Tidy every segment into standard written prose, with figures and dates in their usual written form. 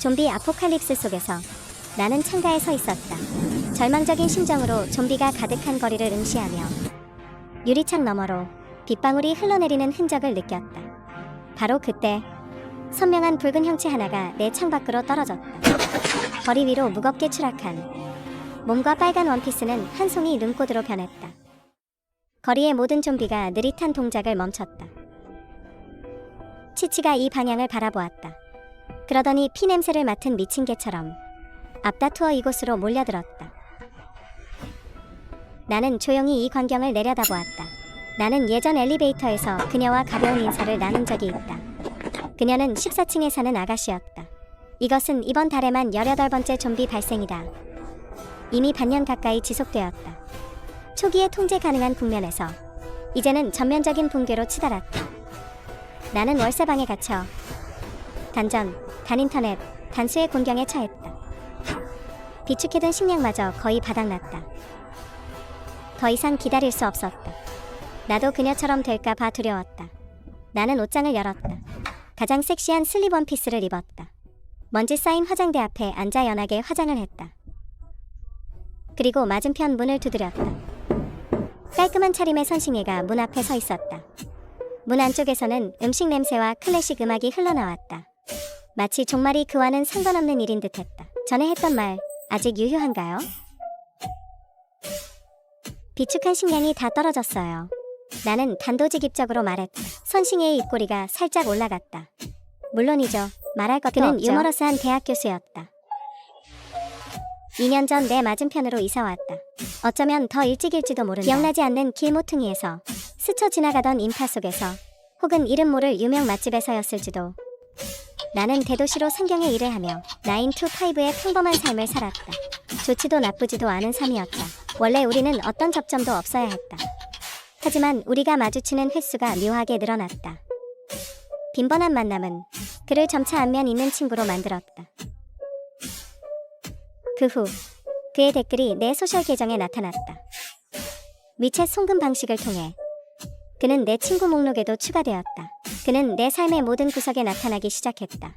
좀비 아포칼립스 속에서 나는 창가에 서 있었다. 절망적인 심정으로 좀비가 가득한 거리를 응시하며 유리창 너머로 빗방울이 흘러내리는 흔적을 느꼈다. 바로 그때 선명한 붉은 형체 하나가 내 창밖으로 떨어졌다. 거리 위로 무겁게 추락한 몸과 빨간 원피스는 한 송이 눈꽃으로 변했다. 거리의 모든 좀비가 느릿한 동작을 멈췄다. 치치가 이 방향을 바라보았다. 그러더니 피 냄새를 맡은 미친 개처럼 앞다투어 이곳으로 몰려들었다. 나는 조용히 이 광경을 내려다보았다. 나는 예전 엘리베이터에서 그녀와 가벼운 인사를 나눈 적이 있다. 그녀는 14층에 사는 아가씨였다. 이것은 이번 달에만 18번째 좀비 발생이다. 이미 반년 가까이 지속되었다. 초기에 통제 가능한 국면에서 이제는 전면적인 붕괴로 치달았다. 나는 월세방에 갇혀 단전, 단인터넷, 단수의 곤경에 처했다. 비축해둔 식량마저 거의 바닥났다. 더 이상 기다릴 수 없었다. 나도 그녀처럼 될까봐 두려웠다. 나는 옷장을 열었다. 가장 섹시한 슬립 원피스를 입었다. 먼지 쌓인 화장대 앞에 앉아 연하게 화장을 했다. 그리고 맞은편 문을 두드렸다. 깔끔한 차림의 선싱이가 문 앞에 서 있었다. 문 안쪽에서는 음식 냄새와 클래식 음악이 흘러나왔다. 마치 종말이 그와는 상관없는 일인 듯했다. 전에 했던 말 아직 유효한가요? 비축한 식량이 다 떨어졌어요. 나는 단도직입적으로 말했다. 선싱이의 입꼬리가 살짝 올라갔다. 물론이죠. 말할 것도 그는 없죠. 유머러스한 대학 교수였다. 2년 전 내 맞은편으로 이사왔다. 어쩌면 더 일찍일지도 모른다. 기억나지 않는 길 모퉁이에서 스쳐 지나가던 인파 속에서 혹은 이름 모를 유명 맛집에서였을지도. 나는 대도시로 상경의 일을 하며 9 to 5의 평범한 삶을 살았다. 좋지도 나쁘지도 않은 삶이었다. 원래 우리는 어떤 접점도 없어야 했다. 하지만 우리가 마주치는 횟수가 묘하게 늘어났다. 빈번한 만남은 그를 점차 안면 있는 친구로 만들었다. 그 후 그의 댓글이 내 소셜 계정에 나타났다. 위챗 송금 방식을 통해 그는 내 친구 목록에도 추가되었다. 그는 내 삶의 모든 구석에 나타나기 시작했다.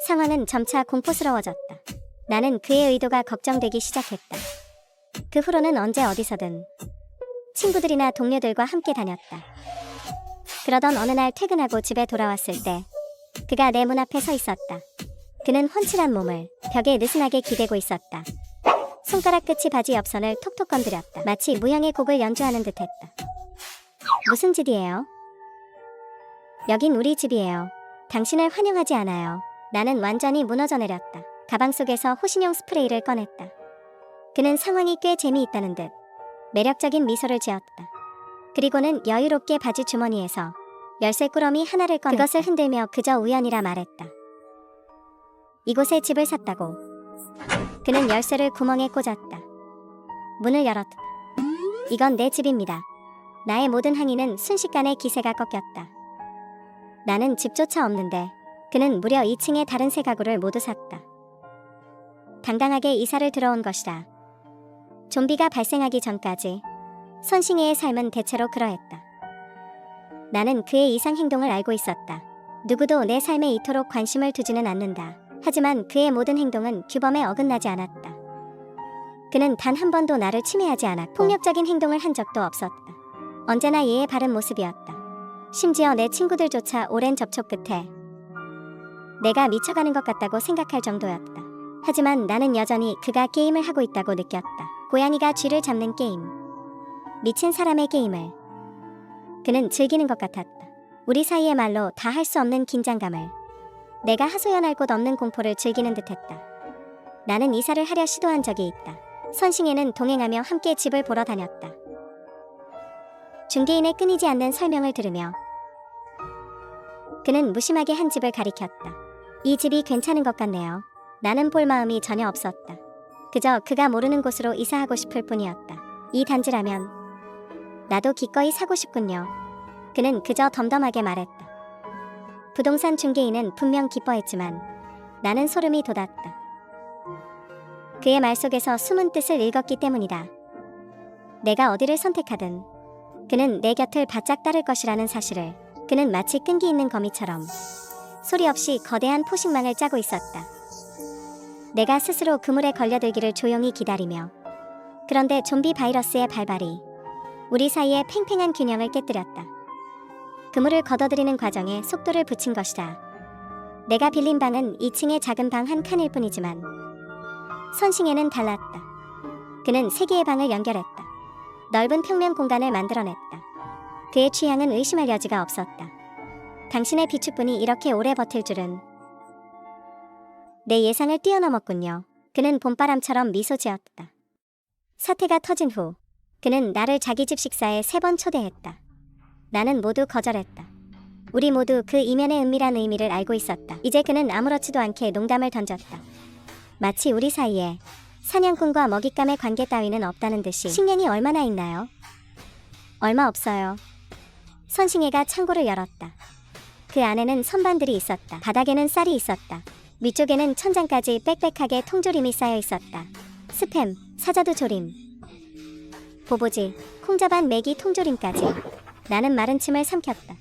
상황은 점차 공포스러워졌다. 나는 그의 의도가 걱정되기 시작했다. 그 후로는 언제 어디서든 친구들이나 동료들과 함께 다녔다. 그러던 어느 날 퇴근하고 집에 돌아왔을 때 그가 내 문 앞에 서 있었다. 그는 훤칠한 몸을 벽에 느슨하게 기대고 있었다. 손가락 끝이 바지 옆선을 톡톡 건드렸다. 마치 무형의 곡을 연주하는 듯했다. 무슨 짓이에요? 여긴 우리 집이에요. 당신을 환영하지 않아요. 나는 완전히 무너져 내렸다. 가방 속에서 호신용 스프레이를 꺼냈다. 그는 상황이 꽤 재미있다는 듯 매력적인 미소를 지었다. 그리고는 여유롭게 바지 주머니에서 열쇠 꾸러미 하나를 꺼냈다. 그것을 흔들며 그저 우연이라 말했다. 이곳에 집을 샀다고. 그는 열쇠를 구멍에 꽂았다. 문을 열었다. 이건 내 집입니다. 나의 모든 항의는 순식간에 기세가 꺾였다. 나는 집조차 없는데 그는 무려 2층의 다른 세 가구를 모두 샀다. 당당하게 이사를 들어온 것이다. 좀비가 발생하기 전까지 선싱이의 삶은 대체로 그러했다. 나는 그의 이상 행동을 알고 있었다. 누구도 내 삶에 이토록 관심을 두지는 않는다. 하지만 그의 모든 행동은 규범에 어긋나지 않았다. 그는 단 한 번도 나를 침해하지 않았고 폭력적인 행동을 한 적도 없었다. 언제나 예의 바른 모습이었다. 심지어 내 친구들조차 오랜 접촉 끝에 내가 미쳐가는 것 같다고 생각할 정도였다. 하지만 나는 여전히 그가 게임을 하고 있다고 느꼈다. 고양이가 쥐를 잡는 게임. 미친 사람의 게임을 그는 즐기는 것 같았다. 우리 사이의 말로 다 할 수 없는 긴장감을, 내가 하소연할 곳 없는 공포를 즐기는 듯했다. 나는 이사를 하려 시도한 적이 있다. 선싱에는 동행하며 함께 집을 보러 다녔다. 중개인의 끊이지 않는 설명을 들으며 그는 무심하게 한 집을 가리켰다. 이 집이 괜찮은 것 같네요. 나는 볼 마음이 전혀 없었다. 그저 그가 모르는 곳으로 이사하고 싶을 뿐이었다. 이 단지라면 나도 기꺼이 사고 싶군요. 그는 그저 덤덤하게 말했다. 부동산 중개인은 분명 기뻐했지만 나는 소름이 돋았다. 그의 말 속에서 숨은 뜻을 읽었기 때문이다. 내가 어디를 선택하든 그는 내 곁을 바짝 따를 것이라는 사실을 그는 마치 끈기 있는 거미처럼 소리 없이 거대한 포식망을 짜고 있었다. 내가 스스로 그물에 걸려들기를 조용히 기다리며, 그런데 좀비 바이러스의 발발이 우리 사이의 팽팽한 균형을 깨뜨렸다. 그물을 걷어들이는 과정에 속도를 붙인 것이다. 내가 빌린 방은 2층의 작은 방 한 칸일 뿐이지만 선싱에는 달랐다. 그는 3개의 방을 연결했다. 넓은 평면 공간을 만들어냈다. 그의 취향은 의심할 여지가 없었다. 당신의 비축분이 이렇게 오래 버틸 줄은. 내 예상을 뛰어넘었군요. 그는 봄바람처럼 미소 지었다. 사태가 터진 후 그는 나를 자기 집 식사에 3번 초대했다. 나는 모두 거절했다. 우리 모두 그 이면의 은밀한 의미를 알고 있었다. 이제 그는 아무렇지도 않게 농담을 던졌다. 마치 우리 사이에 사냥꾼과 먹잇감의 관계 따위는 없다는 듯이. 식량이 얼마나 있나요? 얼마 없어요. 선싱애가 창고를 열었다. 그 안에는 선반들이 있었다. 바닥에는 쌀이 있었다. 위쪽에는 천장까지 빽빽하게 통조림이 쌓여 있었다. 스팸, 사자두 조림, 보보지, 콩자반 메기 통조림까지. 나는 마른 침을 삼켰다.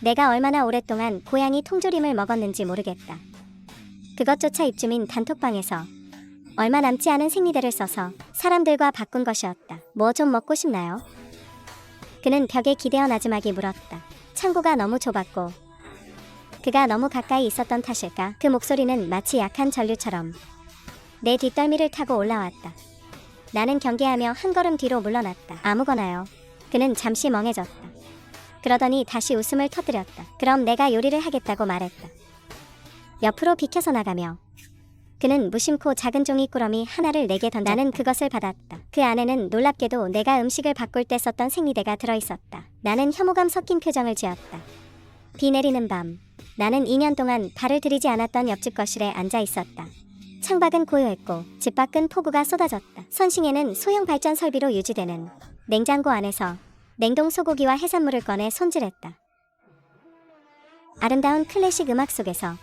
내가 얼마나 오랫동안 고양이 통조림을 먹었는지 모르겠다. 그것조차 입주민 단톡방에서 얼마 남지 않은 생리대를 써서 사람들과 바꾼 것이었다. 뭐 좀 먹고 싶나요? 그는 벽에 기대어 나지막이 물었다. 창고가 너무 좁았고 그가 너무 가까이 있었던 탓일까? 그 목소리는 마치 약한 전류처럼 내 뒷덜미를 타고 올라왔다. 나는 경계하며 한 걸음 뒤로 물러났다. 아무거나요. 그는 잠시 멍해졌다. 그러더니 다시 웃음을 터뜨렸다. 그럼 내가 요리를 하겠다고 말했다. 옆으로 비켜서 나가며 그는 무심코 작은 종이 꾸러미 하나를 내게 던졌다. 나는 그것을 받았다. 그 안에는 놀랍게도 내가 음식을 바꿀 때 썼던 생리대가 들어있었다. 나는 혐오감 섞인 표정을 지었다. 비 내리는 밤, 나는 2년 동안 발을 들이지 않았던 옆집 거실에 앉아 있었다. 창밖은 고요했고 집 밖은 폭우가 쏟아졌다. 선싱에는 소형 발전 설비로 유지되는 냉장고 안에서 냉동 소고기와 해산물을 꺼내 손질했다. 아름다운 클래식 음악 속에서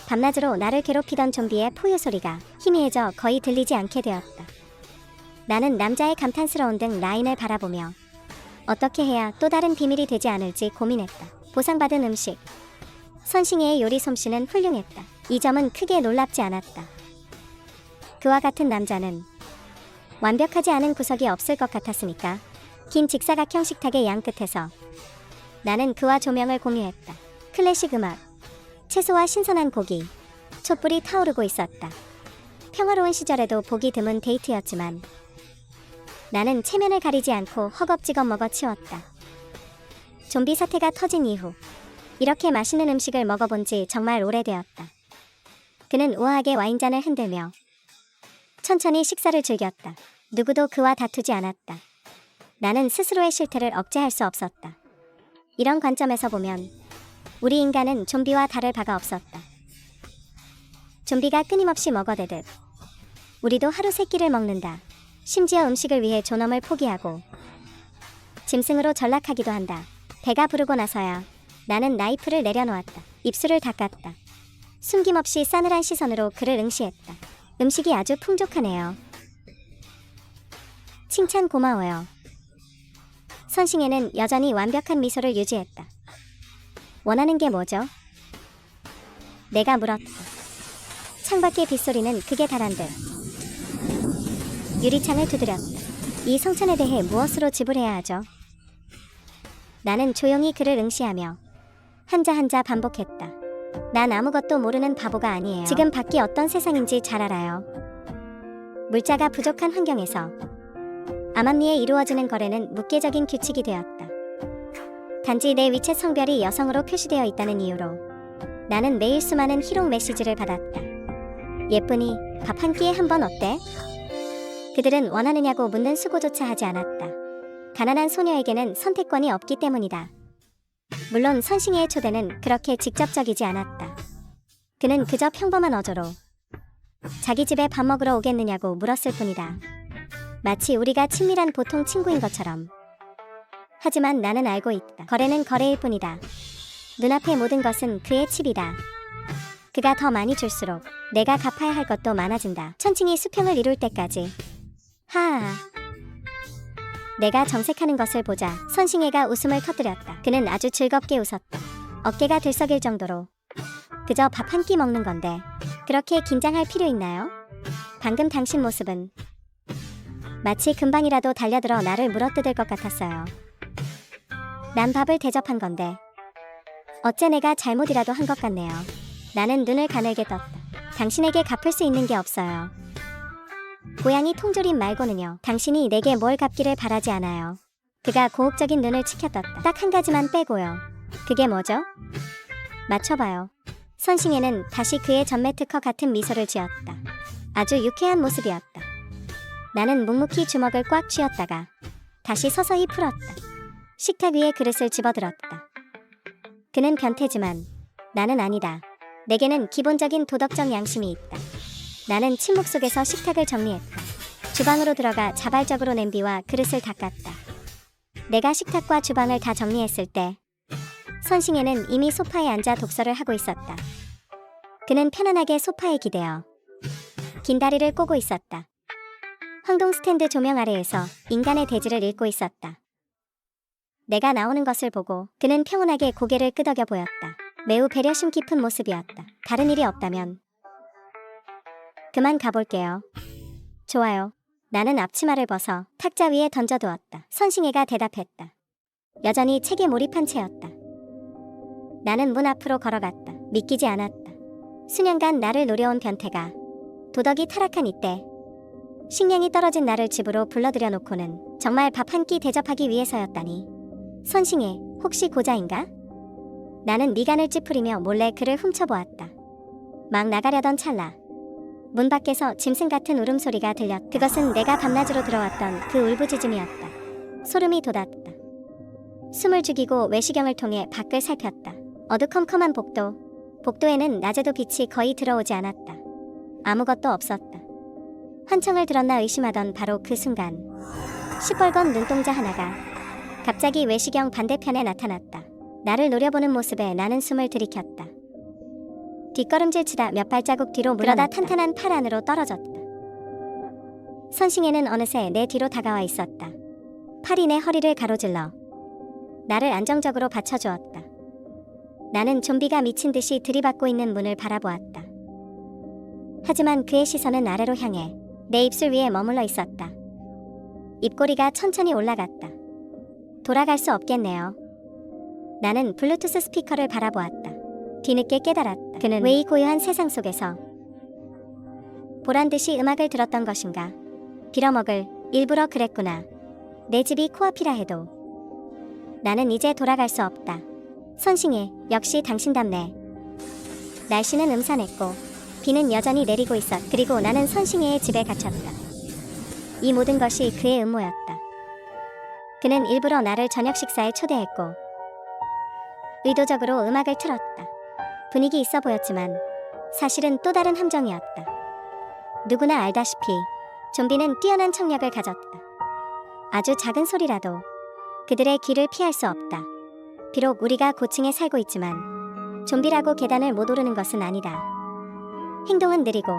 밤낮으로 나를 괴롭히던 좀비의 포효 소리가 희미해져 거의 들리지 않게 되었다. 나는 남자의 감탄스러운 등 라인을 바라보며 어떻게 해야 또 다른 비밀이 되지 않을지 고민했다. 보상받은 음식. 선싱의 요리 솜씨는 훌륭했다. 이 점은 크게 놀랍지 않았다. 그와 같은 남자는 완벽하지 않은 구석이 없을 것 같았으니까. 긴 직사각형 식탁의 양끝에서 나는 그와 조명을 공유했다. 클래식 음악, 채소와 신선한 고기, 촛불이 타오르고 있었다. 평화로운 시절에도 보기 드문 데이트였지만 나는 체면을 가리지 않고 허겁지겁 먹어치웠다. 좀비 사태가 터진 이후 이렇게 맛있는 음식을 먹어본 지 정말 오래되었다. 그는 우아하게 와인잔을 흔들며 천천히 식사를 즐겼다. 누구도 그와 다투지 않았다. 나는 스스로의 실태를 억제할 수 없었다. 이런 관점에서 보면 우리 인간은 좀비와 다를 바가 없었다. 좀비가 끊임없이 먹어대듯 우리도 하루 3끼를 먹는다. 심지어 음식을 위해 존엄을 포기하고 짐승으로 전락하기도 한다. 배가 부르고 나서야 나는 나이프를 내려놓았다. 입술을 닦았다. 숨김없이 싸늘한 시선으로 그를 응시했다. 음식이 아주 풍족하네요. 칭찬 고마워요. 선싱에는 여전히 완벽한 미소를 유지했다. 원하는 게 뭐죠? 내가 물었다. 창밖의 빗소리는 극에 달한 듯 유리창을 두드렸다. 이 성찬에 대해 무엇으로 지불해야 하죠? 나는 조용히 그를 응시하며 한자 한자 반복했다. 난 아무것도 모르는 바보가 아니에요. 지금 밖이 어떤 세상인지 잘 알아요. 물자가 부족한 환경에서 암암리에 이루어지는 거래는 무계적인 규칙이 되었다. 단지 내 위챗 성별이 여성으로 표시되어 있다는 이유로 나는 매일 수많은 희롱 메시지를 받았다. 예쁘니 밥 한 끼에 한 번 어때? 그들은 원하느냐고 묻는 수고조차 하지 않았다. 가난한 소녀에게는 선택권이 없기 때문이다. 물론 선싱이의 초대는 그렇게 직접적이지 않았다. 그는 그저 평범한 어조로 자기 집에 밥 먹으러 오겠느냐고 물었을 뿐이다. 마치 우리가 친밀한 보통 친구인 것처럼. 하지만 나는 알고 있다. 거래는 거래일 뿐이다. 눈앞의 모든 것은 그의 칩이다. 그가 더 많이 줄수록 내가 갚아야 할 것도 많아진다. 천칭이 수평을 이룰 때까지. 하하. 내가 정색하는 것을 보자 선싱애가 웃음을 터뜨렸다. 그는 아주 즐겁게 웃었다. 어깨가 들썩일 정도로. 그저 밥 한 끼 먹는 건데 그렇게 긴장할 필요 있나요? 방금 당신 모습은 마치 금방이라도 달려들어 나를 물어뜯을 것 같았어요. 난 밥을 대접한 건데 어째 내가 잘못이라도 한 것 같네요. 나는 눈을 가늘게 떴다. 당신에게 갚을 수 있는 게 없어요. 고양이 통조림 말고는요. 당신이 내게 뭘 갚기를 바라지 않아요. 그가 고혹적인 눈을 치켜떴다. 딱 한 가지만 빼고요. 그게 뭐죠? 맞춰봐요. 선싱애는 다시 그의 전매 특허 같은 미소를 지었다. 아주 유쾌한 모습이었다. 나는 묵묵히 주먹을 꽉 쥐었다가 다시 서서히 풀었다. 식탁 위에 그릇을 집어들었다. 그는 변태지만 나는 아니다. 내게는 기본적인 도덕적 양심이 있다. 나는 침묵 속에서 식탁을 정리했다. 주방으로 들어가 자발적으로 냄비와 그릇을 닦았다. 내가 식탁과 주방을 다 정리했을 때 선싱애는 이미 소파에 앉아 독서를 하고 있었다. 그는 편안하게 소파에 기대어 긴 다리를 꼬고 있었다. 황동 스탠드 조명 아래에서 인간의 대지를 읽고 있었다. 내가 나오는 것을 보고 그는 평온하게 고개를 끄덕여 보였다. 매우 배려심 깊은 모습이었다. 다른 일이 없다면 그만 가볼게요. 좋아요. 나는 앞치마를 벗어 탁자 위에 던져두었다. 선싱애가 대답했다. 여전히 책에 몰입한 채였다. 나는 문 앞으로 걸어갔다. 믿기지 않았다. 수년간 나를 노려온 변태가 도덕이 타락한 이때 식량이 떨어진 나를 집으로 불러들여 놓고는 정말 밥 한 끼 대접하기 위해서였다니. 선싱애, 혹시 고자인가? 나는 미간을 찌푸리며 몰래 그를 훔쳐보았다. 막 나가려던 찰나 문 밖에서 짐승 같은 울음소리가 들렸다. 그것은 내가 밤낮으로 들어왔던 그 울부짖음이었다. 소름이 돋았다. 숨을 죽이고 외시경을 통해 밖을 살폈다. 어두컴컴한 복도에는 낮에도 빛이 거의 들어오지 않았다. 아무것도 없었다. 환청을 들었나 의심하던 바로 그 순간 시뻘건 눈동자 하나가 갑자기 외시경 반대편에 나타났다. 나를 노려보는 모습에 나는 숨을 들이켰다. 뒷걸음질 치다 몇 발자국 뒤로 물러다 탄탄한 팔 안으로 떨어졌다. 선싱애는 어느새 내 뒤로 다가와 있었다. 팔이 내 허리를 가로질러 나를 안정적으로 받쳐주었다. 나는 좀비가 미친 듯이 들이받고 있는 문을 바라보았다. 하지만 그의 시선은 아래로 향해 내 입술 위에 머물러 있었다. 입꼬리가 천천히 올라갔다. 돌아갈 수 없겠네요. 나는 블루투스 스피커를 바라보았다. 뒤늦게 깨달았다. 그는 왜 이 고요한 세상 속에서 보란듯이 음악을 들었던 것인가. 빌어먹을 일부러 그랬구나. 내 집이 코앞이라 해도 나는 이제 돌아갈 수 없다. 선싱애, 역시 당신답네. 날씨는 음산했고 비는 여전히 내리고 있었다. 그리고 나는 선싱애의 집에 갇혔다. 이 모든 것이 그의 음모였다. 그는 일부러 나를 저녁 식사에 초대했고 의도적으로 음악을 틀었다. 분위기 있어 보였지만 사실은 또 다른 함정이었다. 누구나 알다시피 좀비는 뛰어난 청력을 가졌다. 아주 작은 소리라도 그들의 귀를 피할 수 없다. 비록 우리가 고층에 살고 있지만 좀비라고 계단을 못 오르는 것은 아니다. 행동은 느리고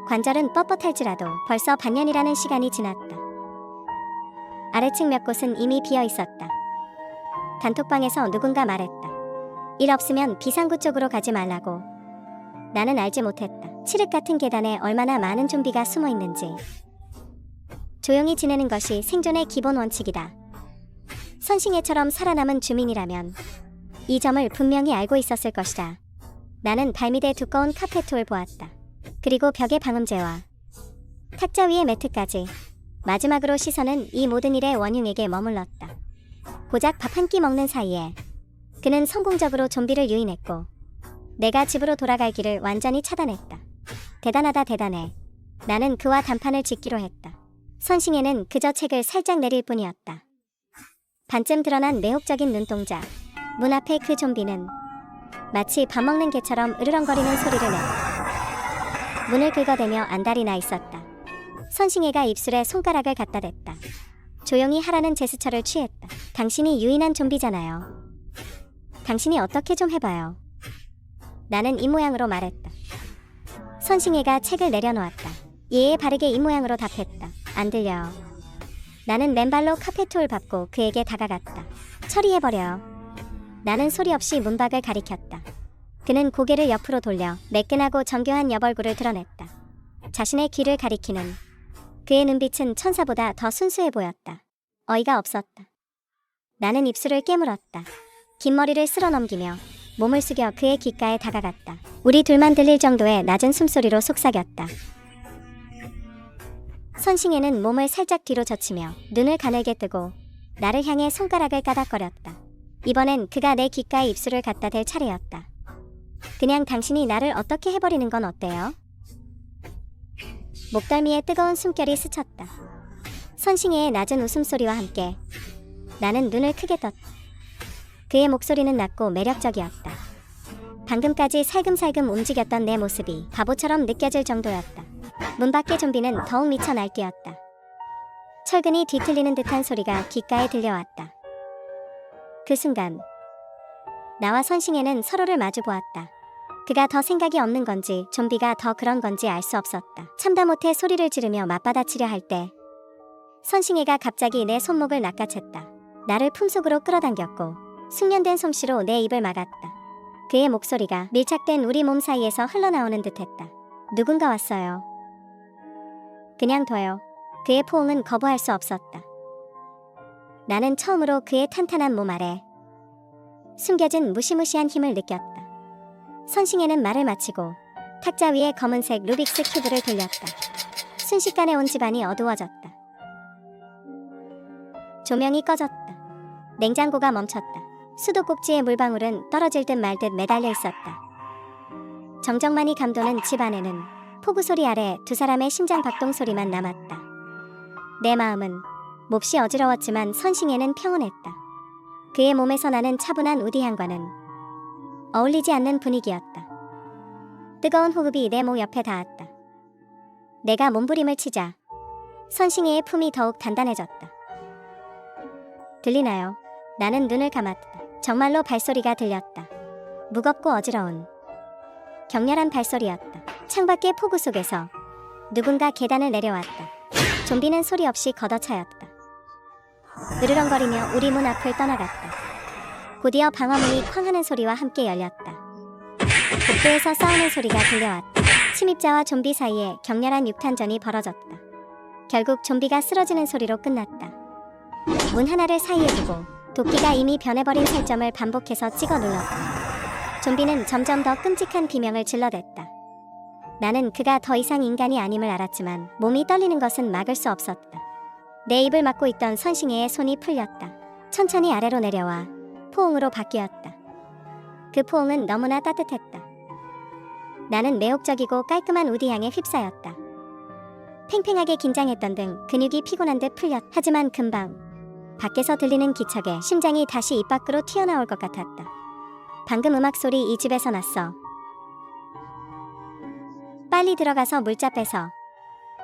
관절은 뻣뻣할지라도 벌써 반년이라는 시간이 지났다. 아래층 몇 곳은 이미 비어 있었다. 단톡방에서 누군가 말했다. 일 없으면 비상구 쪽으로 가지 말라고. 나는 알지 못했다. 칠흑 같은 계단에 얼마나 많은 좀비가 숨어 있는지. 조용히 지내는 것이 생존의 기본 원칙이다. 선싱애처럼 살아남은 주민이라면 이 점을 분명히 알고 있었을 것이다. 나는 발밑에 두꺼운 카페트를 보았다. 그리고 벽의 방음제와 탁자 위의 매트까지. 마지막으로 시선은 이 모든 일의 원흉에게 머물렀다. 고작 밥 한 끼 먹는 사이에 그는 성공적으로 좀비를 유인했고 내가 집으로 돌아갈 길을 완전히 차단했다. 대단하다 대단해. 나는 그와 단판을 짓기로 했다. 선싱애는 그저 책을 살짝 내릴 뿐이었다. 반쯤 드러난 매혹적인 눈동자. 문 앞에 그 좀비는 마치 밥 먹는 개처럼 으르렁거리는 소리를 냈다. 문을 긁어대며 안달이 나 있었다. 선싱애가 입술에 손가락을 갖다 댔다. 조용히 하라는 제스처를 취했다. 당신이 유인한 좀비잖아요. 당신이 어떻게 좀 해봐요. 나는 이 모양으로 말했다. 선싱애가 책을 내려놓았다. 예의 바르게 이 모양으로 답했다. 안 들려요. 나는 맨발로 카페트를 밟고 그에게 다가갔다. 처리해버려요. 나는 소리 없이 문밖을 가리켰다. 그는 고개를 옆으로 돌려 매끈하고 정교한 옆얼굴을 드러냈다. 자신의 귀를 가리키는 그의 눈빛은 천사보다 더 순수해 보였다. 어이가 없었다. 나는 입술을 깨물었다. 긴 머리를 쓸어 넘기며 몸을 숙여 그의 귓가에 다가갔다. 우리 둘만 들릴 정도의 낮은 숨소리로 속삭였다. 선싱애는 몸을 살짝 뒤로 젖히며 눈을 가늘게 뜨고 나를 향해 손가락을 까닥거렸다. 이번엔 그가 내 귓가에 입술을 갖다 댈 차례였다. 그냥 당신이 나를 어떻게 해버리는 건 어때요? 목덜미에 뜨거운 숨결이 스쳤다. 선싱애의 낮은 웃음소리와 함께 나는 눈을 크게 떴다. 그의 목소리는 낮고 매력적이었다. 방금까지 살금살금 움직였던 내 모습이 바보처럼 느껴질 정도였다. 문 밖의 좀비는 더욱 미쳐 날뛰었다. 철근이 뒤틀리는 듯한 소리가 귓가에 들려왔다. 그 순간 나와 선싱애는 서로를 마주보았다. 그가 더 생각이 없는 건지 좀비가 더 그런 건지 알 수 없었다. 참다 못해 소리를 지르며 맞받아치려 할 때 선싱애가 갑자기 내 손목을 낚아챘다. 나를 품속으로 끌어당겼고 숙련된 솜씨로 내 입을 막았다. 그의 목소리가 밀착된 우리 몸 사이에서 흘러나오는 듯했다. 누군가 왔어요. 그냥 둬요. 그의 포옹은 거부할 수 없었다. 나는 처음으로 그의 탄탄한 몸 아래 숨겨진 무시무시한 힘을 느꼈다. 선싱애는 말을 마치고 탁자 위에 검은색 루빅스 큐브를 돌렸다. 순식간에 온 집안이 어두워졌다. 조명이 꺼졌다. 냉장고가 멈췄다. 수도꼭지의 물방울은 떨어질 듯 말 듯 매달려 있었다. 정적만이 감도는 집 안에는 폭우 소리 아래 두 사람의 심장 박동 소리만 남았다. 내 마음은 몹시 어지러웠지만 선싱애는 평온했다. 그의 몸에서 나는 차분한 우디향과는 어울리지 않는 분위기였다. 뜨거운 호흡이 내 목 옆에 닿았다. 내가 몸부림을 치자 선싱애의 품이 더욱 단단해졌다. 들리나요? 나는 눈을 감았다. 정말로 발소리가 들렸다. 무겁고 어지러운 격렬한 발소리였다. 창밖의 폭우 속에서 누군가 계단을 내려왔다. 좀비는 소리 없이 걷어차였다. 으르렁거리며 우리 문 앞을 떠나갔다. 곧이어 방화문이 쾅 하는 소리와 함께 열렸다. 복도에서 싸우는 소리가 들려왔다. 침입자와 좀비 사이에 격렬한 육탄전이 벌어졌다. 결국 좀비가 쓰러지는 소리로 끝났다. 문 하나를 사이에 두고 도끼가 이미 변해버린 살점을 반복해서 찍어 눌렀다. 좀비는 점점 더 끔찍한 비명을 질러댔다. 나는 그가 더 이상 인간이 아님을 알았지만 몸이 떨리는 것은 막을 수 없었다. 내 입을 막고 있던 선싱애의 손이 풀렸다. 천천히 아래로 내려와 포옹으로 바뀌었다. 그 포옹은 너무나 따뜻했다. 나는 매혹적이고 깔끔한 우디향에 휩싸였다. 팽팽하게 긴장했던 등 근육이 피곤한 듯 풀렸다. 하지만 금방 밖에서 들리는 기척에 심장이 다시 입 밖으로 튀어나올 것 같았다. 방금 음악 소리 이 집에서 났어. 빨리 들어가서 물자 빼서.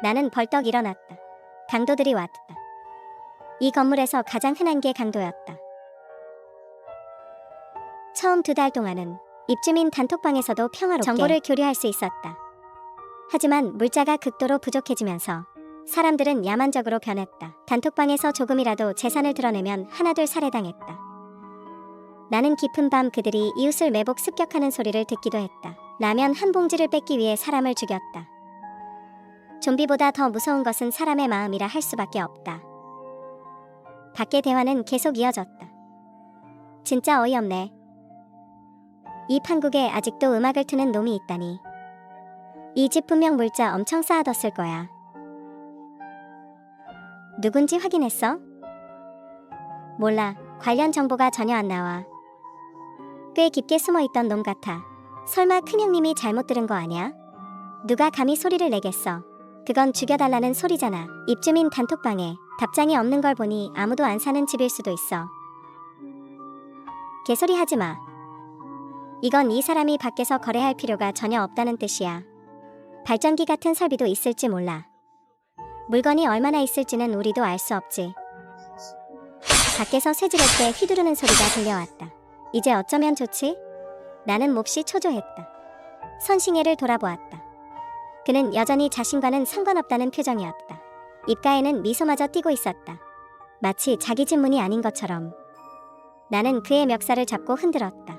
나는 벌떡 일어났다. 강도들이 왔다. 이 건물에서 가장 흔한 게 강도였다. 처음 2달 동안은 입주민 단톡방에서도 평화롭게 정보를 교류할 수 있었다. 하지만 물자가 극도로 부족해지면서 사람들은 야만적으로 변했다. 단톡방에서 조금이라도 재산을 드러내면 하나둘 살해당했다. 나는 깊은 밤 그들이 이웃을 매복 습격하는 소리를 듣기도 했다. 라면 한 봉지를 뺏기 위해 사람을 죽였다. 좀비보다 더 무서운 것은 사람의 마음이라 할 수밖에 없다. 밖의 대화는 계속 이어졌다. 진짜 어이없네. 이 판국에 아직도 음악을 트는 놈이 있다니. 이 집 분명 물자 엄청 쌓아뒀을 거야. 누군지 확인했어? 몰라. 관련 정보가 전혀 안 나와. 꽤 깊게 숨어있던 놈 같아. 설마 큰형님이 잘못 들은 거 아니야? 누가 감히 소리를 내겠어. 그건 죽여달라는 소리잖아. 입주민 단톡방에 답장이 없는 걸 보니 아무도 안 사는 집일 수도 있어. 개소리 하지 마. 이건 이 사람이 밖에서 거래할 필요가 전혀 없다는 뜻이야. 발전기 같은 설비도 있을지 몰라. 물건이 얼마나 있을지는 우리도 알 수 없지. 밖에서 쇠지를 때 휘두르는 소리가 들려왔다. 이제 어쩌면 좋지? 나는 몹시 초조했다. 선싱애를 돌아보았다. 그는 여전히 자신과는 상관없다는 표정이었다. 입가에는 미소마저 띄고 있었다. 마치 자기 질문이 아닌 것처럼. 나는 그의 멱살을 잡고 흔들었다.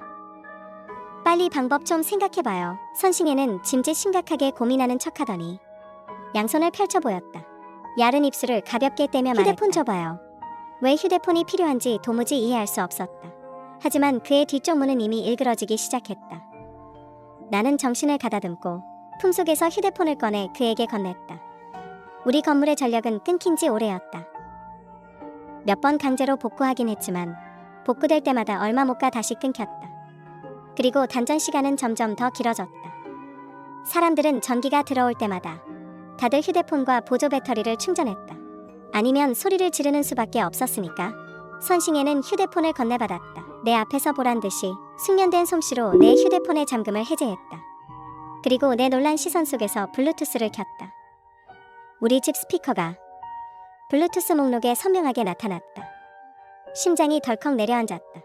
빨리 방법 좀 생각해봐요. 선싱애는 짐짓 심각하게 고민하는 척하더니 양손을 펼쳐 보였다. 야른 입술을 가볍게 떼며 말했다. 휴대폰 줘봐요. 왜 휴대폰이 필요한지 도무지 이해할 수 없었다. 하지만 그의 뒤쪽 문은 이미 일그러지기 시작했다. 나는 정신을 가다듬고 품속에서 휴대폰을 꺼내 그에게 건넸다. 우리 건물의 전력은 끊긴 지 오래였다. 몇 번 강제로 복구하긴 했지만 복구될 때마다 얼마 못 가 다시 끊겼다. 그리고 단전 시간은 점점 더 길어졌다. 사람들은 전기가 들어올 때마다 다들 휴대폰과 보조 배터리를 충전했다. 아니면 소리를 지르는 수밖에 없었으니까. 선싱애는 휴대폰을 건네받았다. 내 앞에서 보란 듯이 숙련된 솜씨로 내 휴대폰의 잠금을 해제했다. 그리고 내 놀란 시선 속에서 블루투스를 켰다. 우리 집 스피커가 블루투스 목록에 선명하게 나타났다. 심장이 덜컥 내려앉았다.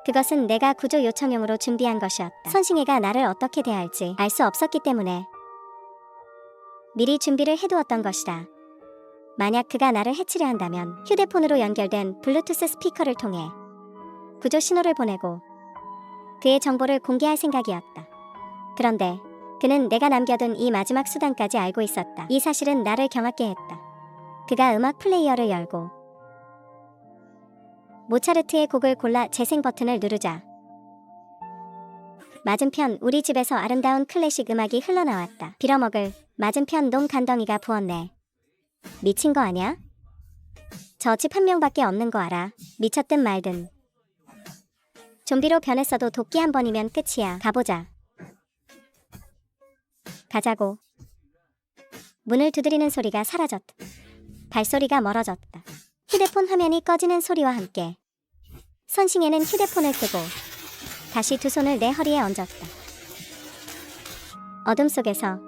그것은 내가 구조 요청용으로 준비한 것이었다. 선싱애가 나를 어떻게 대할지 알 수 없었기 때문에 미리 준비를 해두었던 것이다. 만약 그가 나를 해치려 한다면 휴대폰으로 연결된 블루투스 스피커를 통해 구조 신호를 보내고 그의 정보를 공개할 생각이었다. 그런데 그는 내가 남겨둔 이 마지막 수단까지 알고 있었다. 이 사실은 나를 경악게 했다. 그가 음악 플레이어를 열고 모차르트의 곡을 골라 재생 버튼을 누르자 맞은편 우리 집에서 아름다운 클래식 음악이 흘러나왔다. 빌어먹을 맞은편 놈 간덩이가 부었네. 미친 거 아냐? 저 집 한 명밖에 없는 거 알아? 미쳤든 말든. 좀비로 변했어도 도끼 한 번이면 끝이야. 가보자. 가자고. 문을 두드리는 소리가 사라졌다. 발소리가 멀어졌다. 휴대폰 화면이 꺼지는 소리와 함께 선싱애는 휴대폰을 끄고 다시 두 손을 내 허리에 얹었다. 어둠 속에서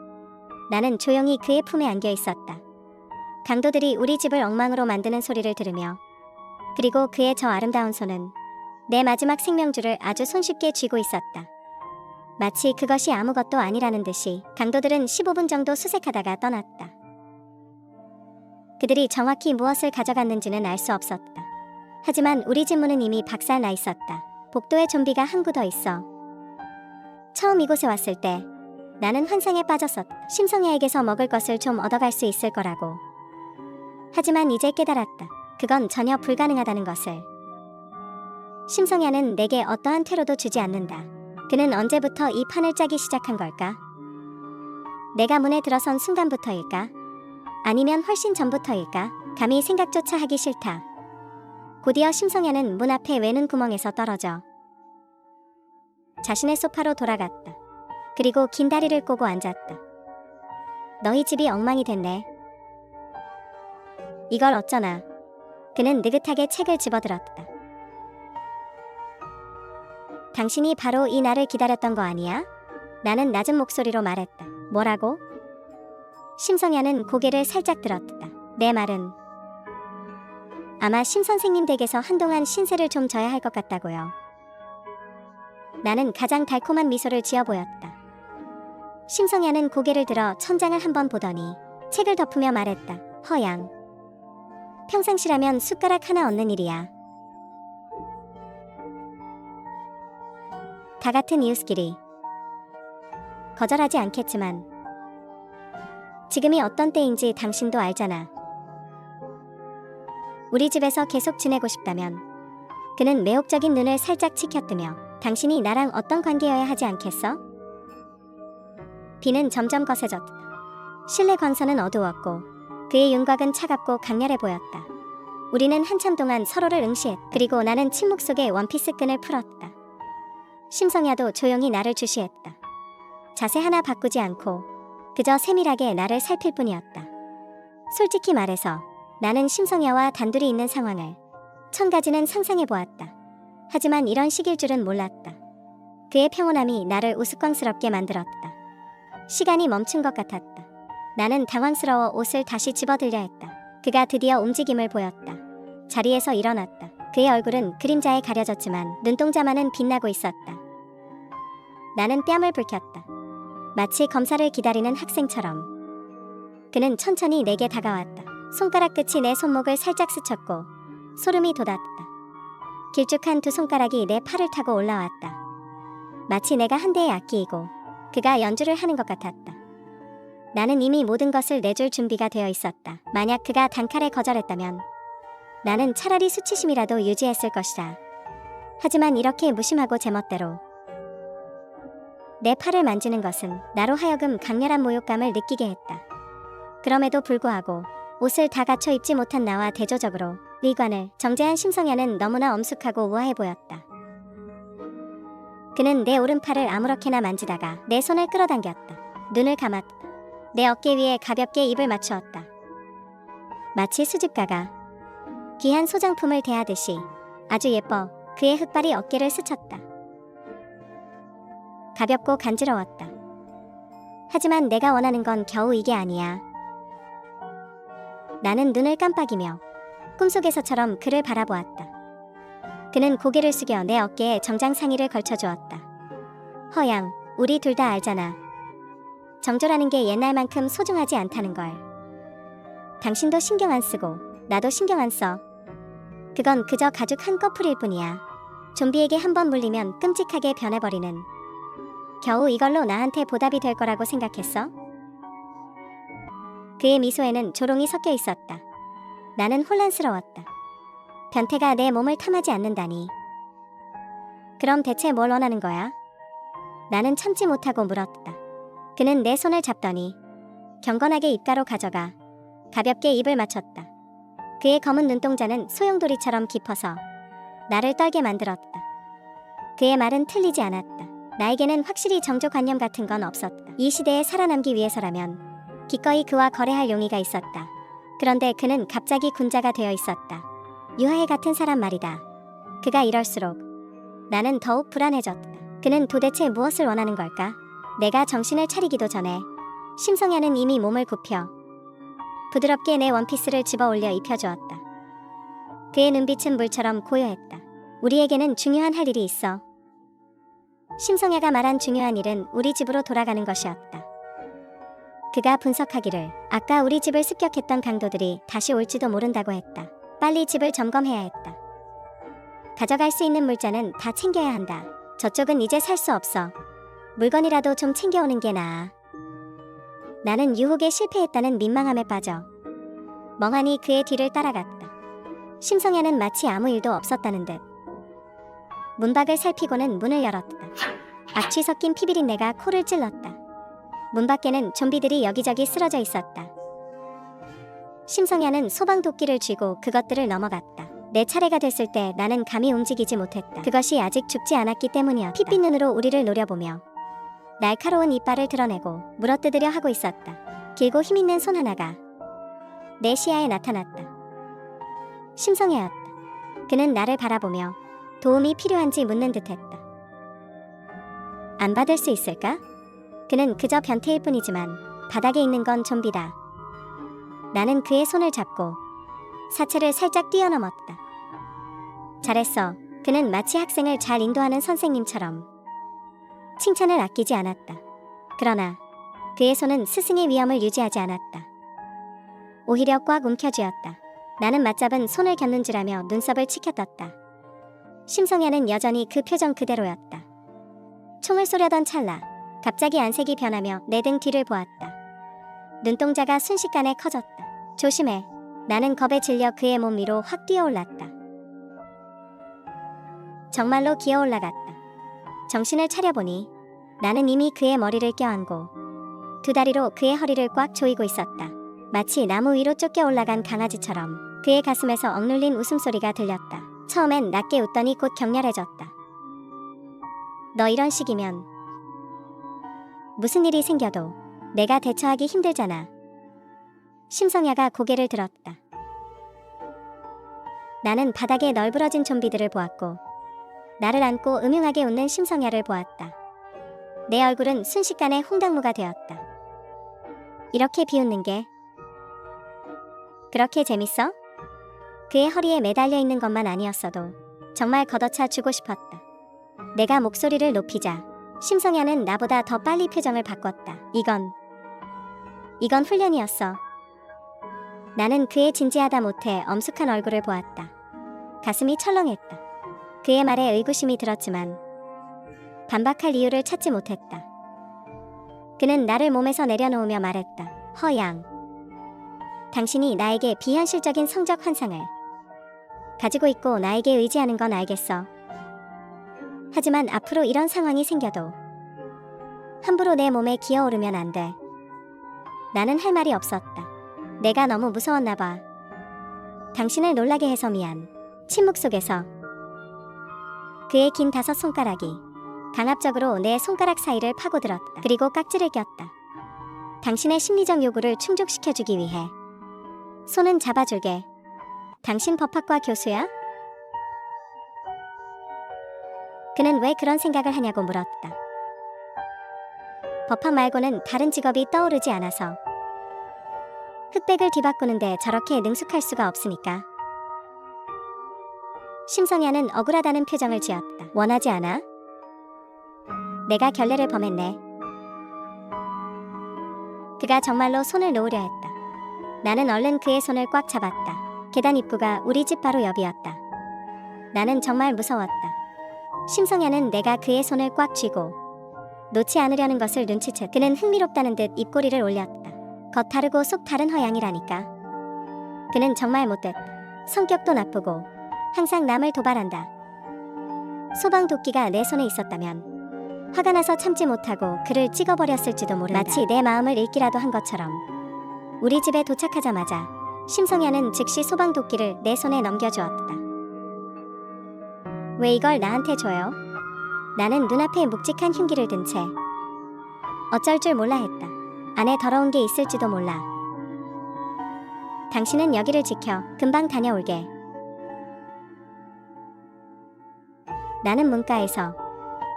나는 조용히 그의 품에 안겨 있었다. 강도들이 우리 집을 엉망으로 만드는 소리를 들으며 그리고 그의 저 아름다운 손은 내 마지막 생명줄을 아주 손쉽게 쥐고 있었다. 마치 그것이 아무것도 아니라는 듯이 강도들은 15분 정도 수색하다가 떠났다. 그들이 정확히 무엇을 가져갔는지는 알 수 없었다. 하지만 우리 집 문은 이미 박살나 있었다. 복도에 좀비가 한 구 더 있어. 처음 이곳에 왔을 때 나는 환상에 빠졌었다. 심성애에게서 먹을 것을 좀 얻어갈 수 있을 거라고. 하지만 이제 깨달았다. 그건 전혀 불가능하다는 것을. 심성야는 내게 어떠한 퇴로도 주지 않는다. 그는 언제부터 이 판을 짜기 시작한 걸까? 내가 문에 들어선 순간부터일까? 아니면 훨씬 전부터일까? 감히 생각조차 하기 싫다. 곧이어 심성야는 문 앞에 외는 구멍에서 떨어져 자신의 소파로 돌아갔다. 그리고 긴 다리를 꼬고 앉았다. 너희 집이 엉망이 됐네. 이걸 어쩌나. 그는 느긋하게 책을 집어들었다. 당신이 바로 이 날을 기다렸던 거 아니야? 나는 낮은 목소리로 말했다. 뭐라고? 심성야는 고개를 살짝 들었다. 내 말은 아마 심 선생님 댁에서 한동안 신세를 좀 져야 할 것 같다고요. 나는 가장 달콤한 미소를 지어 보였다. 심성야는 고개를 들어 천장을 한번 보더니 책을 덮으며 말했다. 허양. 평상시라면 숟가락 하나 얻는 일이야. 다 같은 이웃끼리. 거절하지 않겠지만 지금이 어떤 때인지 당신도 알잖아. 우리 집에서 계속 지내고 싶다면 그는 매혹적인 눈을 살짝 치켜뜨며 당신이 나랑 어떤 관계여야 하지 않겠어? 비는 점점 거세졌다. 실내 광선은 어두웠고 그의 윤곽은 차갑고 강렬해 보였다. 우리는 한참 동안 서로를 응시했다. 그리고 나는 침묵 속에 원피스 끈을 풀었다. 심성야도 조용히 나를 주시했다. 자세 하나 바꾸지 않고 그저 세밀하게 나를 살필 뿐이었다. 솔직히 말해서 나는 심성야와 단둘이 있는 상황을 1000가지는 상상해보았다. 하지만 이런 식일 줄은 몰랐다. 그의 평온함이 나를 우스꽝스럽게 만들었다. 시간이 멈춘 것 같았다. 나는 당황스러워 옷을 다시 집어들려 했다. 그가 드디어 움직임을 보였다. 자리에서 일어났다. 그의 얼굴은 그림자에 가려졌지만 눈동자만은 빛나고 있었다. 나는 뺨을 불켰다. 마치 검사를 기다리는 학생처럼. 그는 천천히 내게 다가왔다. 손가락 끝이 내 손목을 살짝 스쳤고 소름이 돋았다. 길쭉한 두 손가락이 내 팔을 타고 올라왔다. 마치 내가 한 대의 악기이고 그가 연주를 하는 것 같았다. 나는 이미 모든 것을 내줄 준비가 되어 있었다. 만약 그가 단칼에 거절했다면 나는 차라리 수치심이라도 유지했을 것이다. 하지만 이렇게 무심하고 제멋대로 내 팔을 만지는 것은 나로 하여금 강렬한 모욕감을 느끼게 했다. 그럼에도 불구하고 옷을 다 갖춰 입지 못한 나와 대조적으로 의관을 정제한 심성야는 너무나 엄숙하고 우아해 보였다. 그는 내 오른팔을 아무렇게나 만지다가 내 손을 끌어당겼다. 눈을 감았다. 내 어깨 위에 가볍게 입을 맞추었다. 마치 수집가가 귀한 소장품을 대하듯이 아주 예뻐 그의 흑발이 어깨를 스쳤다. 가볍고 간지러웠다. 하지만 내가 원하는 건 겨우 이게 아니야. 나는 눈을 깜빡이며 꿈속에서처럼 그를 바라보았다. 그는 고개를 숙여 내 어깨에 정장상의를 걸쳐주었다. 허양, 우리 둘 다 알잖아. 정조라는 게 옛날만큼 소중하지 않다는 걸. 당신도 신경 안 쓰고 나도 신경 안 써. 그건 그저 가죽 한 꺼풀일 뿐이야. 좀비에게 한번 물리면 끔찍하게 변해버리는. 겨우 이걸로 나한테 보답이 될 거라고 생각했어? 그의 미소에는 조롱이 섞여 있었다. 나는 혼란스러웠다. 변태가 내 몸을 탐하지 않는다니. 그럼 대체 뭘 원하는 거야? 나는 참지 못하고 물었다. 그는 내 손을 잡더니 경건하게 입가로 가져가 가볍게 입을 맞췄다. 그의 검은 눈동자는 소용돌이처럼 깊어서 나를 떨게 만들었다. 그의 말은 틀리지 않았다. 나에게는 확실히 정조관념 같은 건 없었다. 이 시대에 살아남기 위해서라면 기꺼이 그와 거래할 용의가 있었다. 그런데 그는 갑자기 군자가 되어 있었다. 유하해 같은 사람 말이다. 그가 이럴수록 나는 더욱 불안해졌다. 그는 도대체 무엇을 원하는 걸까? 내가 정신을 차리기도 전에 심성야는 이미 몸을 굽혀 부드럽게 내 원피스를 집어 올려 입혀주었다. 그의 눈빛은 물처럼 고요했다. 우리에게는 중요한 할 일이 있어. 심성야가 말한 중요한 일은 우리 집으로 돌아가는 것이었다. 그가 분석하기를 아까 우리 집을 습격했던 강도들이 다시 올지도 모른다고 했다. 빨리 집을 점검해야 했다. 가져갈 수 있는 물자는 다 챙겨야 한다. 저쪽은 이제 살 수 없어. 물건이라도 좀 챙겨오는 게 나아. 나는 유혹에 실패했다는 민망함에 빠져 멍하니 그의 뒤를 따라갔다. 심성야는 마치 아무 일도 없었다는 듯 문밖을 살피고는 문을 열었다. 악취 섞인 피비린내가 코를 찔렀다. 문 밖에는 좀비들이 여기저기 쓰러져 있었다. 심성야는 소방도끼를 쥐고 그것들을 넘어갔다. 내 차례가 됐을 때 나는 감히 움직이지 못했다. 그것이 아직 죽지 않았기 때문이었다. 핏빛 눈으로 우리를 노려보며 날카로운 이빨을 드러내고 물어뜯으려 하고 있었다. 길고 힘있는 손 하나가 내 시야에 나타났다. 심성야였다. 그는 나를 바라보며 도움이 필요한지 묻는 듯했다. 안 받을 수 있을까? 그는 그저 변태일 뿐이지만 바닥에 있는 건 좀비다. 나는 그의 손을 잡고 사체를 살짝 뛰어넘었다. 잘했어. 그는 마치 학생을 잘 인도하는 선생님처럼 칭찬을 아끼지 않았다. 그러나 그의 손은 스승의 위엄을 유지하지 않았다. 오히려 꽉 움켜쥐었다. 나는 맞잡은 손을 겨눈질하며 눈썹을 치켜떴다. 심성야는 여전히 그 표정 그대로였다. 총을 쏘려던 찰나 갑자기 안색이 변하며 내 등 뒤를 보았다. 눈동자가 순식간에 커졌다. 조심해. 나는 겁에 질려 그의 몸 위로 확 뛰어올랐다. 정말로 기어올라갔다. 정신을 차려보니 나는 이미 그의 머리를 껴안고 두 다리로 그의 허리를 꽉 조이고 있었다. 마치 나무 위로 쫓겨 올라간 강아지처럼 그의 가슴에서 억눌린 웃음소리가 들렸다. 처음엔 낮게 웃더니 곧 격렬해졌다. 너 이런 식이면 무슨 일이 생겨도 내가 대처하기 힘들잖아. 심성야가 고개를 들었다. 나는 바닥에 널브러진 좀비들을 보았고 나를 안고 음흉하게 웃는 심성야를 보았다. 내 얼굴은 순식간에 홍당무가 되었다. 이렇게 비웃는 게 그렇게 재밌어? 그의 허리에 매달려 있는 것만 아니었어도 정말 걷어차 주고 싶었다. 내가 목소리를 높이자 심성야는 나보다 더 빨리 표정을 바꿨다. 이건 훈련이었어. 나는 그의 진지하다 못해 엄숙한 얼굴을 보았다. 가슴이 철렁했다. 그의 말에 의구심이 들었지만 반박할 이유를 찾지 못했다. 그는 나를 몸에서 내려놓으며 말했다. 허양. 당신이 나에게 비현실적인 성적 환상을 가지고 있고 나에게 의지하는 건 알겠어. 하지만 앞으로 이런 상황이 생겨도 함부로 내 몸에 기어오르면 안 돼. 나는 할 말이 없었다. 내가 너무 무서웠나 봐. 당신을 놀라게 해서 미안. 침묵 속에서 그의 긴 5손가락이 강압적으로 내 손가락 사이를 파고들었다. 그리고 깍지를 꼈다. 당신의 심리적 요구를 충족시켜주기 위해 손은 잡아줄게. 당신 법학과 교수야? 그는 왜 그런 생각을 하냐고 물었다. 법학 말고는 다른 직업이 떠오르지 않아서. 흑백을 뒤바꾸는데 저렇게 능숙할 수가 없으니까. 심성야는 억울하다는 표정을 지었다. 원하지 않아? 내가 결례를 범했네. 그가 정말로 손을 놓으려 했다. 나는 얼른 그의 손을 꽉 잡았다. 계단 입구가 우리 집 바로 옆이었다. 나는 정말 무서웠다. 심성야는 내가 그의 손을 꽉 쥐고 놓지 않으려는 것을 눈치챘. 그는 흥미롭다는 듯 입꼬리를 올렸다. 겉 다르고 속 다른 허양이라니까. 그는 정말 못됐다. 성격도 나쁘고 항상 남을 도발한다. 소방도끼가 내 손에 있었다면 화가 나서 참지 못하고 그를 찍어버렸을지도 모른다. 마치 내 마음을 읽기라도 한 것처럼. 우리 집에 도착하자마자 심성야는 즉시 소방도끼를 내 손에 넘겨주었다. 왜 이걸 나한테 줘요? 나는 눈앞에 묵직한 흉기를 든 채 어쩔 줄 몰라 했다. 안에 더러운 게 있을지도 몰라. 당신은 여기를 지켜. 금방 다녀올게. 나는 문가에서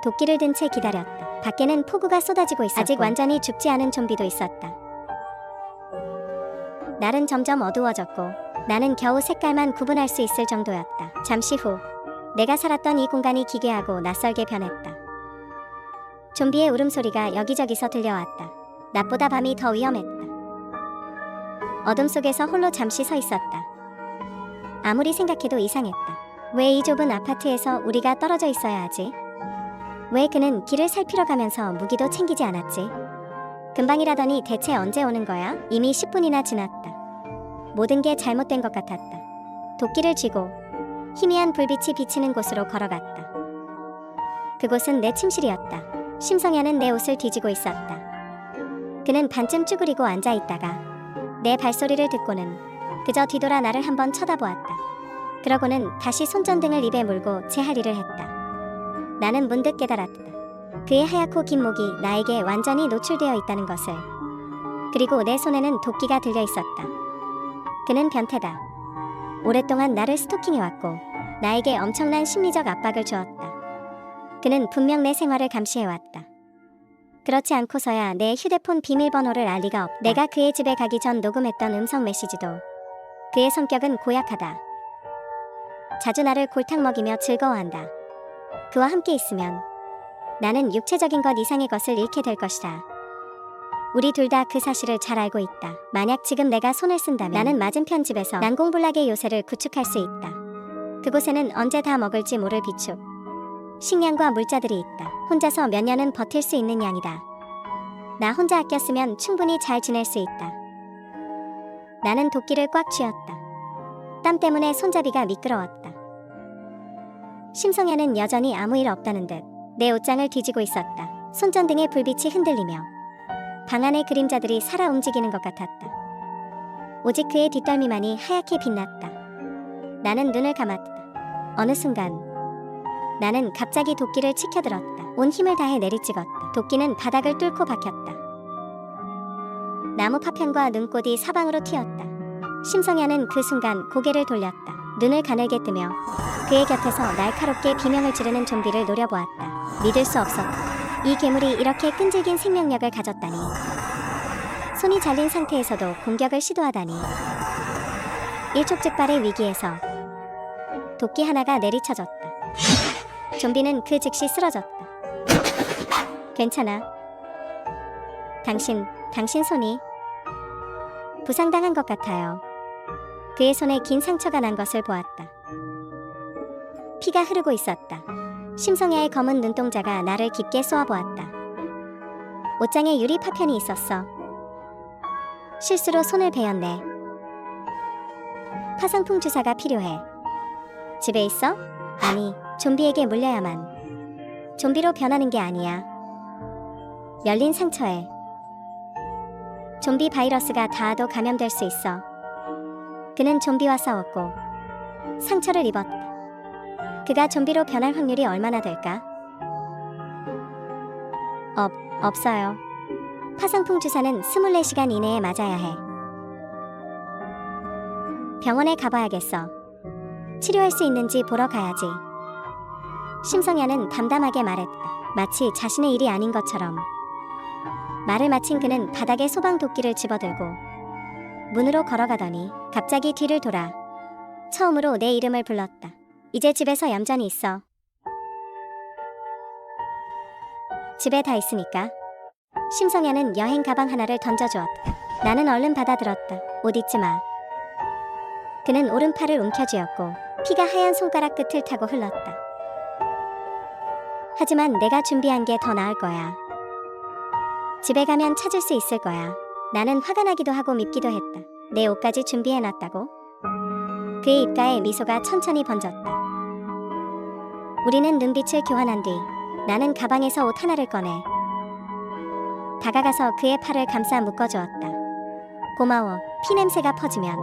도끼를 든 채 기다렸다. 밖에는 폭우가 쏟아지고 있었고 아직 완전히 죽지 않은 좀비도 있었다. 날은 점점 어두워졌고 나는 겨우 색깔만 구분할 수 있을 정도였다. 잠시 후 내가 살았던 이 공간이 기괴하고 낯설게 변했다. 좀비의 울음소리가 여기저기서 들려왔다. 낮보다 밤이 더 위험했다. 어둠 속에서 홀로 잠시 서 있었다. 아무리 생각해도 이상했다. 왜 이 좁은 아파트에서 우리가 떨어져 있어야 하지? 왜 그는 길을 살피러 가면서 무기도 챙기지 않았지? 금방이라더니 대체 언제 오는 거야? 이미 10분이나 지났다. 모든 게 잘못된 것 같았다. 도끼를 쥐고 희미한 불빛이 비치는 곳으로 걸어갔다. 그곳은 내 침실이었다. 심성야는 내 옷을 뒤지고 있었다. 그는 반쯤 쭈그리고 앉아있다가 내 발소리를 듣고는 그저 뒤돌아 나를 한번 쳐다보았다. 그러고는 다시 손전등을 입에 물고 제 할 일을 했다. 나는 문득 깨달았다. 그의 하얗고 긴 목이 나에게 완전히 노출되어 있다는 것을. 그리고 내 손에는 도끼가 들려 있었다. 그는 변태다. 오랫동안 나를 스토킹해왔고 나에게 엄청난 심리적 압박을 주었다. 그는 분명 내 생활을 감시해왔다. 그렇지 않고서야 내 휴대폰 비밀번호를 알 리가 없다. 내가 그의 집에 가기 전 녹음했던 음성 메시지도 그의 성격은 고약하다. 자주 나를 골탕 먹이며 즐거워한다. 그와 함께 있으면 나는 육체적인 것 이상의 것을 잃게 될 것이다. 우리 둘 다 그 사실을 잘 알고 있다. 만약 지금 내가 손을 쓴다면 나는 맞은편 집에서 난공불락의 요새를 구축할 수 있다. 그곳에는 언제 다 먹을지 모를 비축, 식량과 물자들이 있다. 혼자서 몇 년은 버틸 수 있는 양이다. 나 혼자 아껴 쓰면 충분히 잘 지낼 수 있다. 나는 도끼를 꽉 쥐었다. 땀 때문에 손잡이가 미끄러웠다. 심성야는 여전히 아무 일 없다는 듯 내 옷장을 뒤지고 있었다. 손전등의 불빛이 흔들리며 방 안의 그림자들이 살아 움직이는 것 같았다. 오직 그의 뒷덜미만이 하얗게 빛났다. 나는 눈을 감았다. 어느 순간 나는 갑자기 도끼를 치켜들었다. 온 힘을 다해 내리찍었다. 도끼는 바닥을 뚫고 박혔다. 나무 파편과 눈꽃이 사방으로 튀었다. 심성야는 그 순간 고개를 돌렸다. 눈을 가늘게 뜨며 그의 곁에서 날카롭게 비명을 지르는 좀비를 노려보았다. 믿을 수 없었다. 이 괴물이 이렇게 끈질긴 생명력을 가졌다니. 손이 잘린 상태에서도 공격을 시도하다니. 일촉즉발의 위기에서 도끼 하나가 내리쳐졌다. 좀비는 그 즉시 쓰러졌다. 괜찮아. 당신 손이 부상당한 것 같아요. 그의 손에 긴 상처가 난 것을 보았다. 피가 흐르고 있었다. 심성야의 검은 눈동자가 나를 깊게 쏘아보았다. 옷장에 유리 파편이 있었어. 실수로 손을 베었네. 파상풍 주사가 필요해. 집에 있어? 아니, 좀비에게 물려야만. 좀비로 변하는 게 아니야. 열린 상처에 좀비 바이러스가 닿아도 감염될 수 있어. 그는 좀비와 싸웠고 상처를 입었다. 그가 좀비로 변할 확률이 얼마나 될까? 없어요. 파상풍 주사는 24시간 이내에 맞아야 해. 병원에 가봐야겠어. 치료할 수 있는지 보러 가야지. 심성야는 담담하게 말했다. 마치 자신의 일이 아닌 것처럼. 말을 마친 그는 바닥에 소방도끼를 집어들고 문으로 걸어가더니 갑자기 뒤를 돌아 처음으로 내 이름을 불렀다. 이제 집에서 얌전히 있어. 집에 다 있으니까. 심성야는 여행 가방 하나를 던져주었다. 나는 얼른 받아들었다. 옷 잊지 마. 그는 오른팔을 움켜쥐었고 피가 하얀 손가락 끝을 타고 흘렀다. 하지만 내가 준비한 게 더 나을 거야. 집에 가면 찾을 수 있을 거야. 나는 화가 나기도 하고 밉기도 했다. 내 옷까지 준비해놨다고? 그의 입가에 미소가 천천히 번졌다. 우리는 눈빛을 교환한 뒤 나는 가방에서 옷 하나를 꺼내 다가가서 그의 팔을 감싸 묶어주었다. 고마워. 피냄새가 퍼지면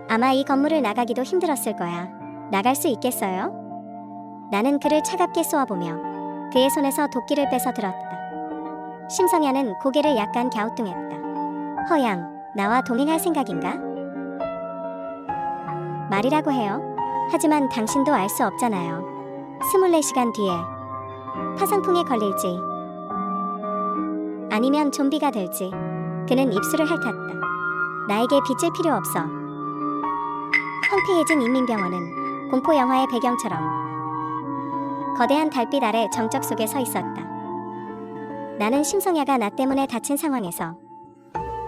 아마 이 건물을 나가기도 힘들었을 거야. 나갈 수 있겠어요? 나는 그를 차갑게 쏘아보며 그의 손에서 도끼를 빼서 들었다. 심성야는 고개를 약간 갸우뚱했다. 허양, 나와 동행할 생각인가? 말이라고 해요. 하지만 당신도 알 수 없잖아요. 24시간 뒤에 파상풍에 걸릴지 아니면 좀비가 될지. 그는 입술을 핥았다. 나에게 빚을 필요 없어. 황폐해진 인민병원은 공포 영화의 배경처럼 거대한 달빛 아래 정적 속에 서 있었다. 나는 심성야가 나 때문에 다친 상황에서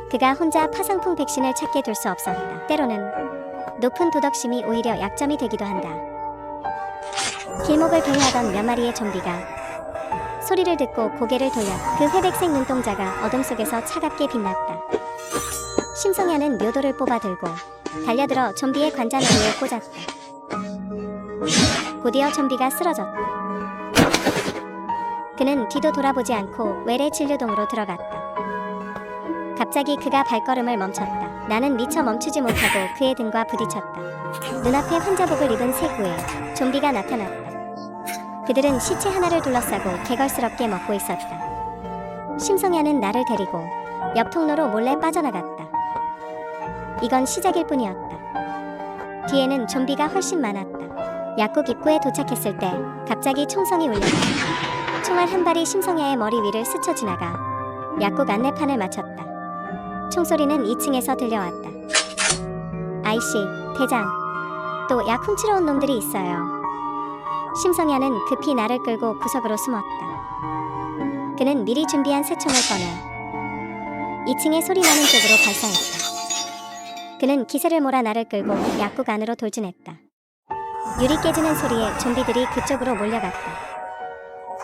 그가 혼자 파상풍 백신을 찾게 둘 수 없었다. 때로는 높은 도덕심이 오히려 약점이 되기도 한다. 길목을 배회하던 몇 마리의 좀비가 소리를 듣고 고개를 돌려 그 회백색 눈동자가 어둠 속에서 차갑게 빛났다. 심성야는 묘도를 뽑아들고 달려들어 좀비의 관자놀이에 꽂았다. 곧이어 좀비가 쓰러졌다. 그는 뒤도 돌아보지 않고 외래 진료동으로 들어갔다. 갑자기 그가 발걸음을 멈췄다. 나는 미처 멈추지 못하고 그의 등과 부딪혔다. 눈앞에 환자복을 입은 세 구의 좀비가 나타났다. 그들은 시체 하나를 둘러싸고 개걸스럽게 먹고 있었다. 심성야는 나를 데리고 옆 통로로 몰래 빠져나갔다. 이건 시작일 뿐이었다. 뒤에는 좀비가 훨씬 많았다. 약국 입구에 도착했을 때 갑자기 총성이 울렸다. 총알 한 발이 심성야의 머리 위를 스쳐 지나가 약국 안내판을 맞췄다. 총소리는 2층에서 들려왔다. 아이씨, 대장, 또 약 훔치러 온 놈들이 있어요. 심성야는 급히 나를 끌고 구석으로 숨었다. 그는 미리 준비한 새 총을 꺼내 2층에 소리 나는 쪽으로 발사했다. 그는 기세를 몰아 나를 끌고 약국 안으로 돌진했다. 유리 깨지는 소리에 좀비들이 그쪽으로 몰려갔다.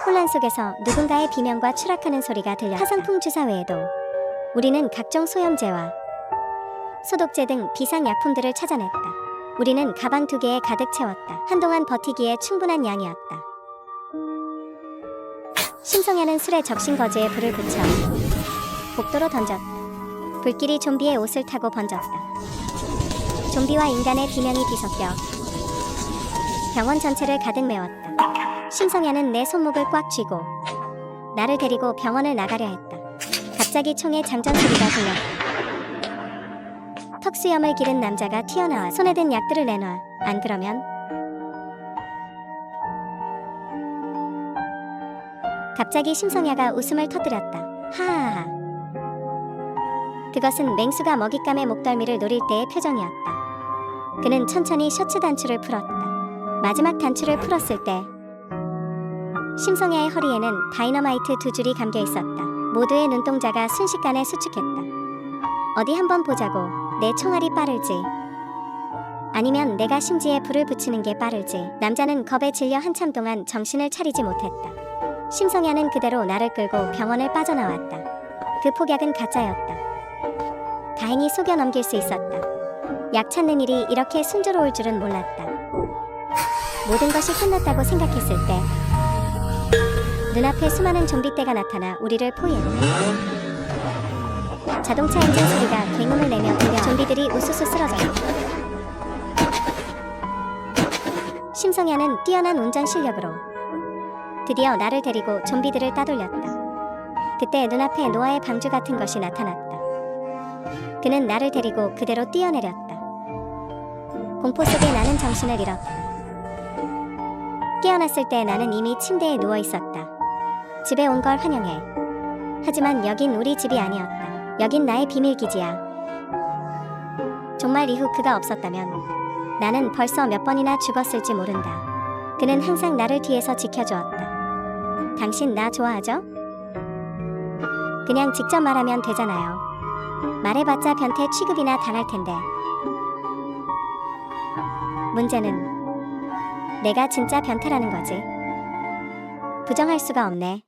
혼란 속에서 누군가의 비명과 추락하는 소리가 들렸다. 파상풍 주사 외에도 우리는 각종 소염제와 소독제 등 비상약품들을 찾아냈다. 우리는 가방 2개에 가득 채웠다. 한동안 버티기에 충분한 양이었다. 심성야는 술에 적신 거즈에 불을 붙여 복도로 던졌다. 불길이 좀비의 옷을 타고 번졌다. 좀비와 인간의 비명이 뒤섞여 병원 전체를 가득 메웠다. 심성야는 내 손목을 꽉 쥐고 나를 데리고 병원을 나가려 했다. 갑자기 총의 장전 소리가 들렸다. 턱수염을 기른 남자가 튀어나와 손에 든 약들을 내놔. 안 그러면 갑자기 심성야가 웃음을 터뜨렸다. 하하하. 그것은 맹수가 먹잇감의 목덜미를 노릴 때의 표정이었다. 그는 천천히 셔츠 단추를 풀었다. 마지막 단추를 풀었을 때 심성야의 허리에는 다이너마이트 2줄이 감겨 있었다. 모두의 눈동자가 순식간에 수축했다. 어디 한번 보자고. 내 총알이 빠를지 아니면 내가 심지에 불을 붙이는 게 빠를지. 남자는 겁에 질려 한참 동안 정신을 차리지 못했다. 심성야는 그대로 나를 끌고 병원을 빠져나왔다. 그 폭약은 가짜였다. 다행히 속여 넘길 수 있었다. 약 찾는 일이 이렇게 순조로울 줄은 몰랐다. 모든 것이 끝났다고 생각했을 때 눈앞에 수많은 좀비떼가 나타나 우리를 포위했다. 자동차 엔진 소리가 굉음을 내며 들려 좀비들이 우수수 쓰러졌다. 심성야는 뛰어난 운전 실력으로 드디어 나를 데리고 좀비들을 따돌렸다. 그때 눈앞에 노아의 방주 같은 것이 나타났다. 그는 나를 데리고 그대로 뛰어내렸다. 공포 속에 나는 정신을 잃었다. 깨어났을 때 나는 이미 침대에 누워 있었다. 집에 온 걸 환영해. 하지만 여긴 우리 집이 아니었다. 여긴 나의 비밀기지야. 정말 이후 그가 없었다면 나는 벌써 몇 번이나 죽었을지 모른다. 그는 항상 나를 뒤에서 지켜주었다. 당신 나 좋아하죠? 그냥 직접 말하면 되잖아요. 말해봤자 변태 취급이나 당할 텐데. 문제는 내가 진짜 변태라는 거지. 부정할 수가 없네.